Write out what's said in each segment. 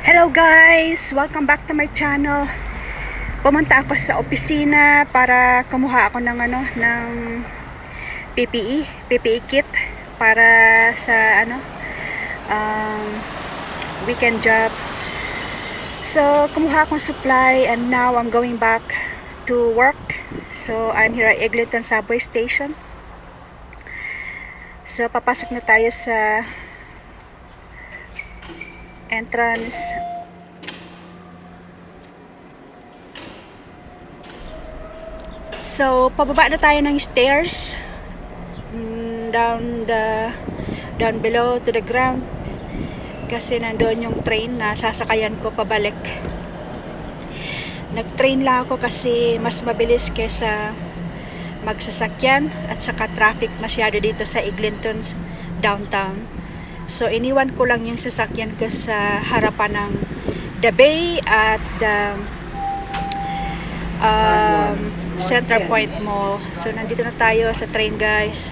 Hello guys! Welcome back to my channel. Pumunta ako sa opisina para kumuha ako ng PPE kit para sa weekend job. So kumuha akong supply and now I'm going back to work. So I'm here at Eglinton subway station. So papasok na tayo sa entrance. So pababa na tayo ng stairs down below to the ground kasi nandoon yung train na sasakayan ko pabalik. Nag-train lang ako kasi mas mabilis kesa magsasakyan at saka traffic masyado dito sa Eglinton downtown. So iniwan ko lang yung sasakyan ko sa harapan ng The Bay at the Center Point Mall. So nandito na tayo sa train guys.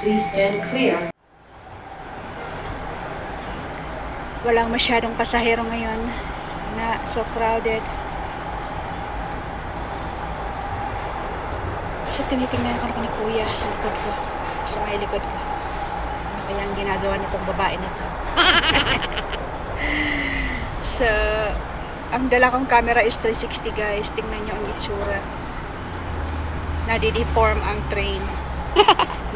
Please stand clear. Walang masyadong pasahero ngayon na so crowded. So tinitingnan ko ni Kuya sa likod ko. Sa may likod ko. Ano kaya ang ginagawa nitong babae nito? So, ang dala kong camera is 360 guys. Tingnan nyo ang itsura. Nadideform ang train.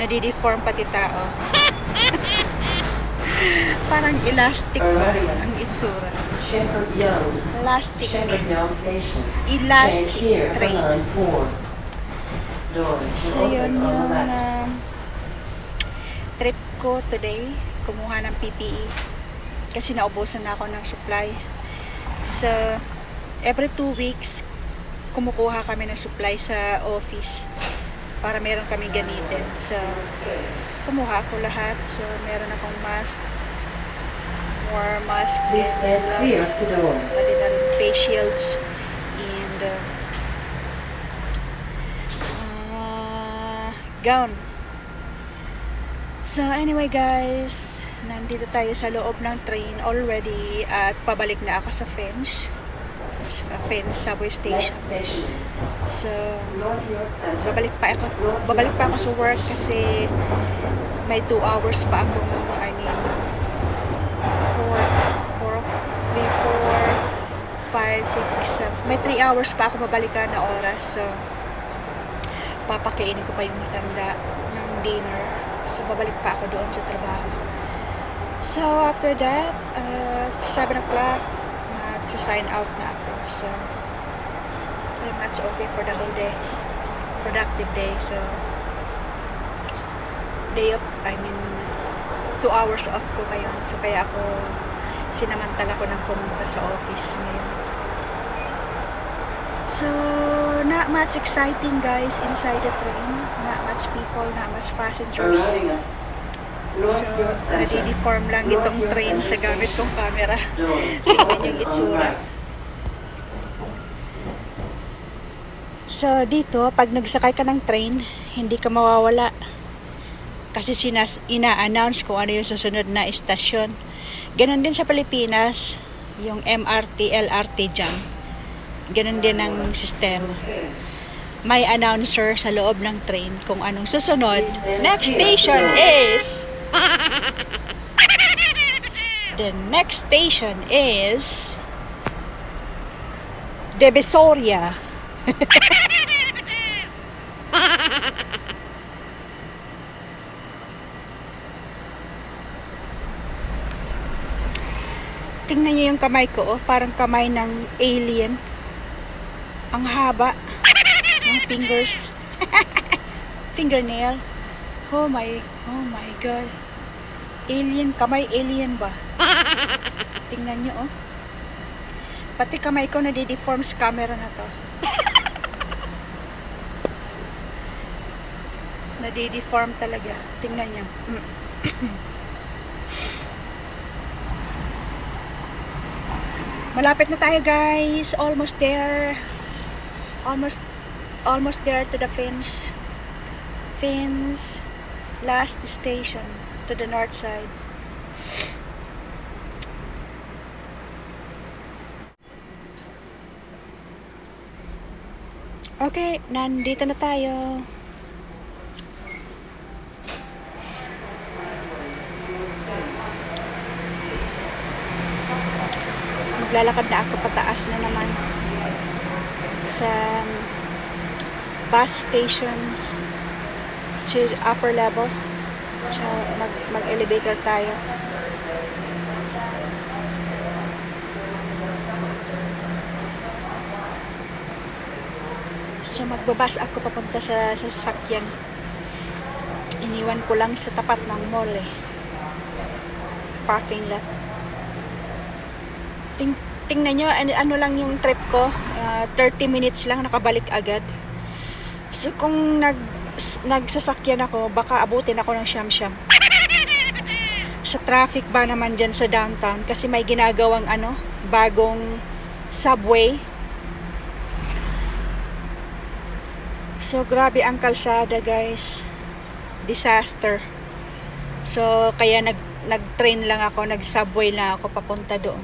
Nadideform pati tao. Parang elastic ba ang itsura? Elastic. Elastic train. So yun yung trip ko today, kumuha ng PPE kasi naubusan na ako ng supply. So every 2 weeks kumukuha kami ng supply sa office para meron kami gamitin. So kumuha ako lahat. So meron akong mask, more mask, gloves, pati na rin face shields and gown. So anyway guys, nandito tayo sa loob ng train already at pabalik na ako sa Finch subway station. So babalik pa ako sa work kasi may 2 hours pa ako, I mean 4, 3, 4, 5, 6, 7, may 3 hours pa ako babalikan na oras. So papakainin ko pa yung matanda ng dinner. So babalik pa ako doon sa trabaho. So after that 7 o'clock magsa-sign out na ako. So pretty much okay for the whole day, productive day. So day off, I mean 2 hours off ko ngayon. So kaya ako sinamantala ko ng pumunta sa office ngayon. So not much exciting guys inside the train, not much people, not much passengers. So nadideform lang itong train sa gamit kong camera. Tingnan yung itsura. So dito pag nagsakay ka ng train, hindi ka mawawala kasi ina-announce kung ano yung susunod na istasyon. Ganon din sa Pilipinas, yung MRT, LRT jam. Ganon din ang sistema. May announcer sa loob ng train kung anong susunod. Next station is the next station is Divisoria. Tingnan niyo yung kamay ko, parang kamay ng alien. Ang haba ng fingers. Fingernail. Oh my god. Alien, kamay alien ba? Tingnan niyo Pati kamay ko nadideform sa camera na to. Nadideform talaga. Tingnan niyo. Malapit na tayo guys. Almost there. Almost there to the Finch. Finch last station to the north side. Okay, nandito na tayo. Maglalakad na ako pataas na naman sa bus stations to upper level. So, mag-elevator tayo. So, magbabas ako papunta sa sasakyan. Iniwan ko lang sa tapat ng mall eh. Parking lot. Tingnan nyo, ano lang yung trip ko. 30 minutes lang, nakabalik agad. So, kung nagsasakyan ako, baka abutin ako ng siyam-siyam. Sa traffic ba naman dyan sa downtown? Kasi may ginagawang bagong subway. So, grabe ang kalsada guys. Disaster. So, kaya nag-train lang ako, nag-subway lang ako papunta doon.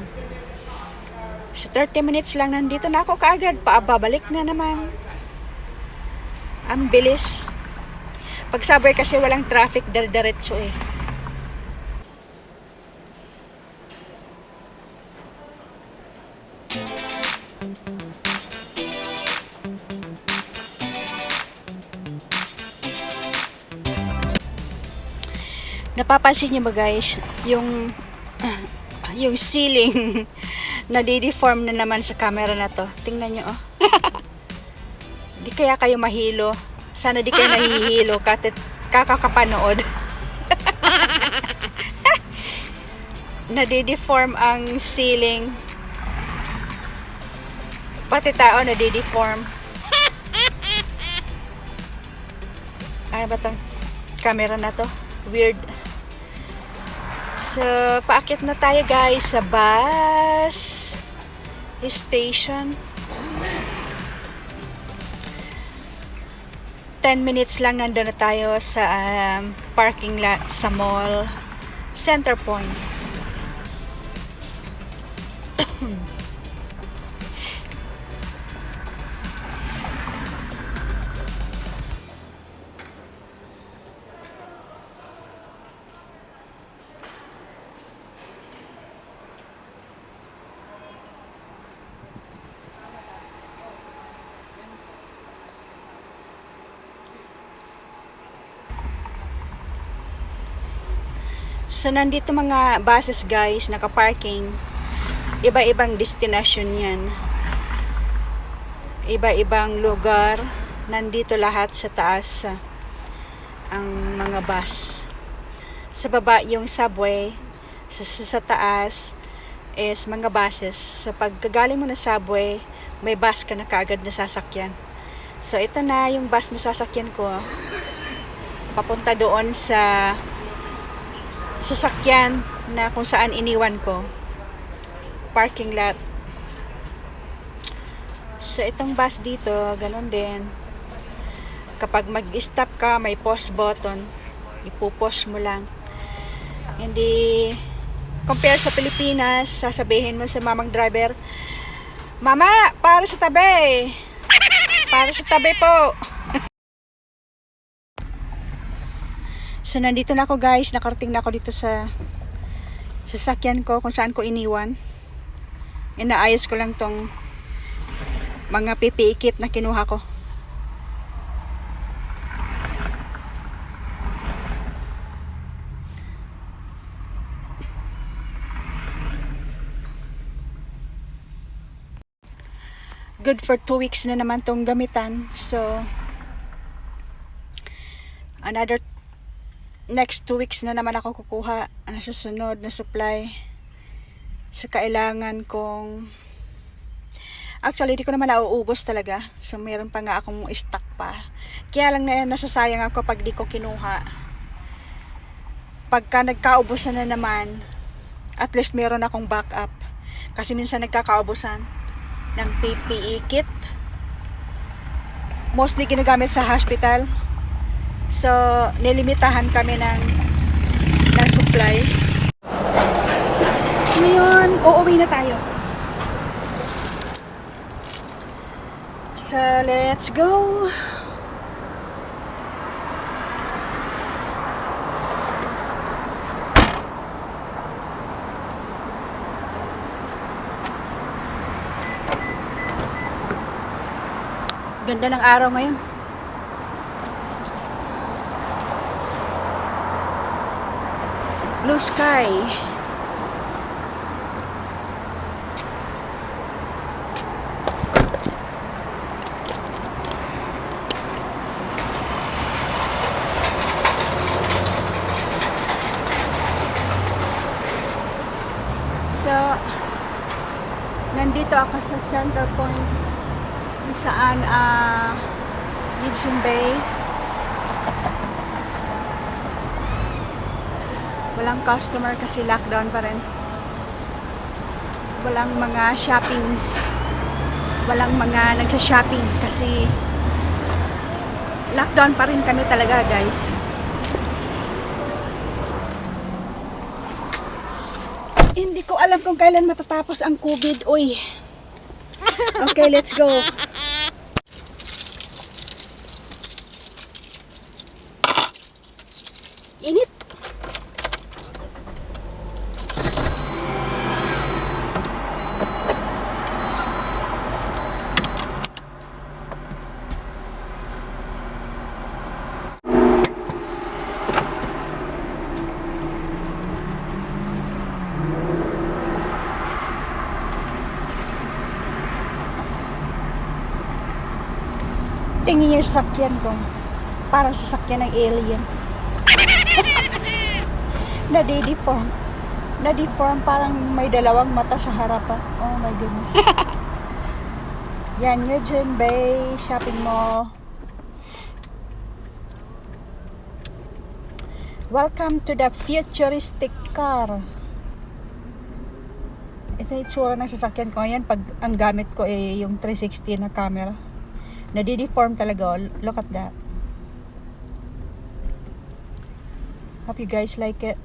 So, 30 minutes lang nandito na ako kaagad. Paababalik na naman. Ang bilis. Pag subway kasi walang traffic, diretso eh. Napapansin niyo ba guys, yung ceiling nadideform na naman sa camera na to. Tingnan niyo oh. Di kaya kayo mahilo. Sana di kayo nahihilo kahit kakakapanood. Nadideform ang ceiling. Pati tao nadideform. Ano ba tong camera na to? Weird. So, paakit na tayo guys sa bus station. 10 minutes lang nandun na tayo sa parking lot sa mall Center Point. So, nandito mga buses guys, nakaparking. Iba-ibang destination yan. Iba-ibang lugar. Nandito lahat sa taas ang mga bus. Sa baba yung subway. Sa taas is mga buses. So, pag kagaling mo na subway, may bus ka na kaagad na sasakyan. So, ito na yung bus na sasakyan ko. Papunta doon sa sasakyan na kung saan iniwan ko, parking lot. So itong bus dito ganun din, kapag mag-stop ka may pause button, ipo-pause mo lang. Hindi compare sa Pilipinas, sasabihin mo sa mamang driver, mama, para sa tabi, para sa tabi po. So, nandito na ako guys. Nakarating na ako dito sa sasakyan ko kung saan ko iniwan. Inaayos ko lang tong mga PPE kit na kinuha ko. Good for 2 weeks na naman tong gamitan. So, next 2 weeks na naman ako kukuha ang susunod na supply sa kailangan kong. Actually, di ko naman nauubos talaga. So, meron pa nga akong stock pa. Kaya lang na nasasayang ako pag di ko kinuha. Pagka nagkaubos na naman, at least meron akong backup. Kasi minsan nagkakaubusan ng PPE kit. Mostly ginagamit sa hospital. So, nilimitahan kami ng supply. Ngayon, uuwi na tayo. So, let's go. Ganda ng araw ngayon. Blue sky. So, nandito ako sa center point kung saan Yidsun Bay. Walang customer kasi lockdown pa rin. Walang mga shoppings. Walang mga nagsha-shopping kasi lockdown pa rin kami talaga, guys. Hindi ko alam kung kailan matatapos ang COVID. Uy. Okay, let's go. Init. Tingin niyo sa sasakyan ko. Parang sasakyan ng alien. Nadideform. Nadideform, parang may dalawang mata sa harapan. Oh my goodness. Yan, Yidsun Bay Shopping Mall. Welcome to the futuristic car. Ito yung itsura ng sasakyan ko ngayon pag ang gamit ko ay yung 360 na camera. Nadideform talaga. Look at that. Hope you guys like it.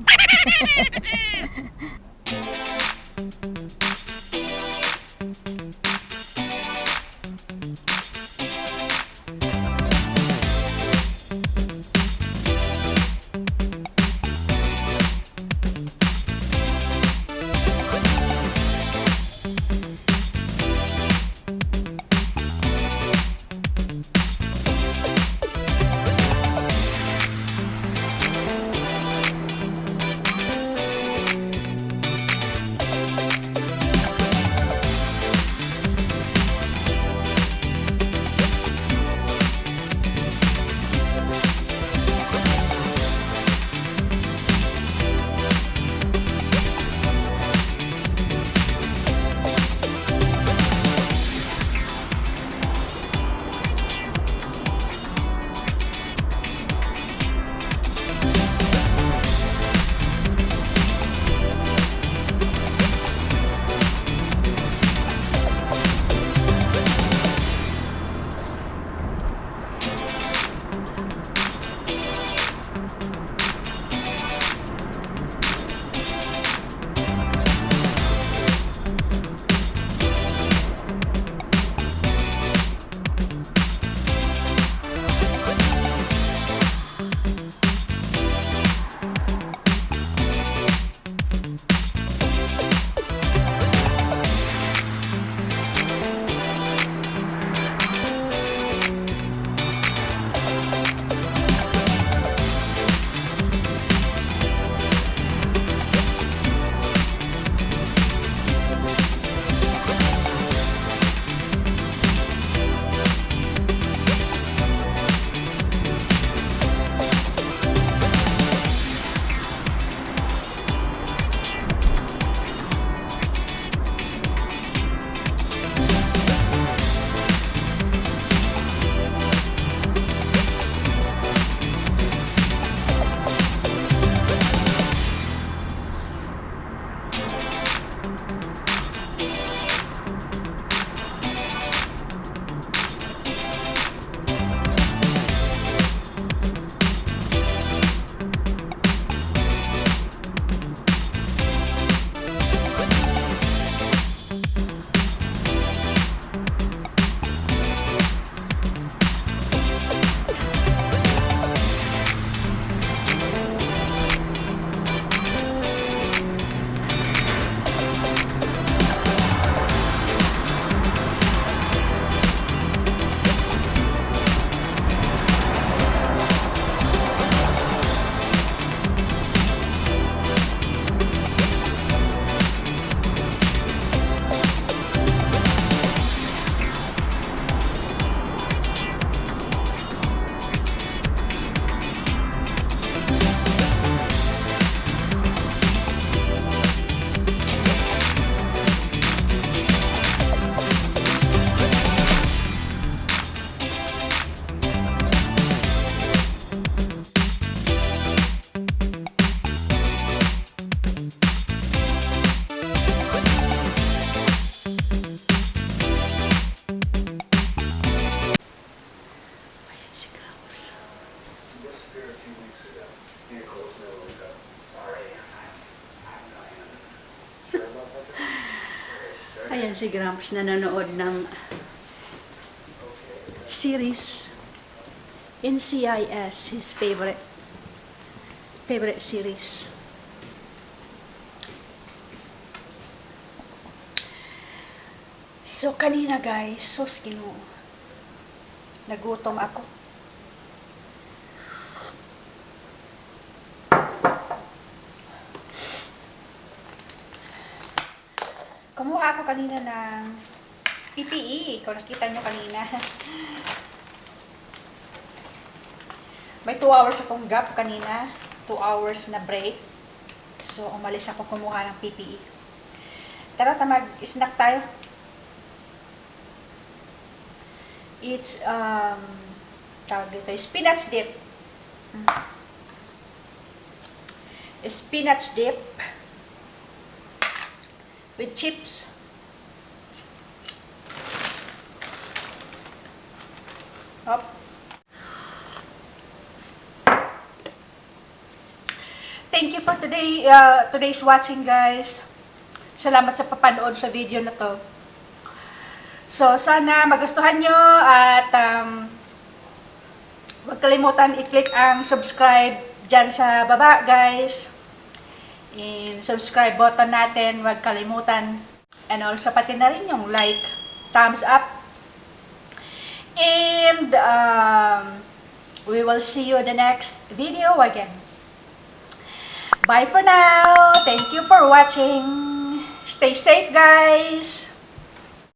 Ayan si Klaus. Ayan si Gramps na nanonood ng series NCIS, his favorite series. So kanina guys, sus Ginoo, nagutom ako. Kumuha ako kanina ng PPE. Kung nakita nyo kanina. May 2 hours akong gap kanina. 2 hours na break. So, umalis ako kumuha ng PPE. Tara, mag-snack tayo. It's, tawag dito, spinach dip. Spinach dip with chips. Hop. Thank you for today's watching, guys. Salamat sa papanood sa video na to. So, sana magustuhan nyo at huwag kalimutan i-click ang subscribe dyan sa baba, guys. And subscribe button natin, huwag kalimutan. And also pati na rin yung like, thumbs up. And we will see you in the next video again. Bye for now. Thank you for watching. Stay safe, guys.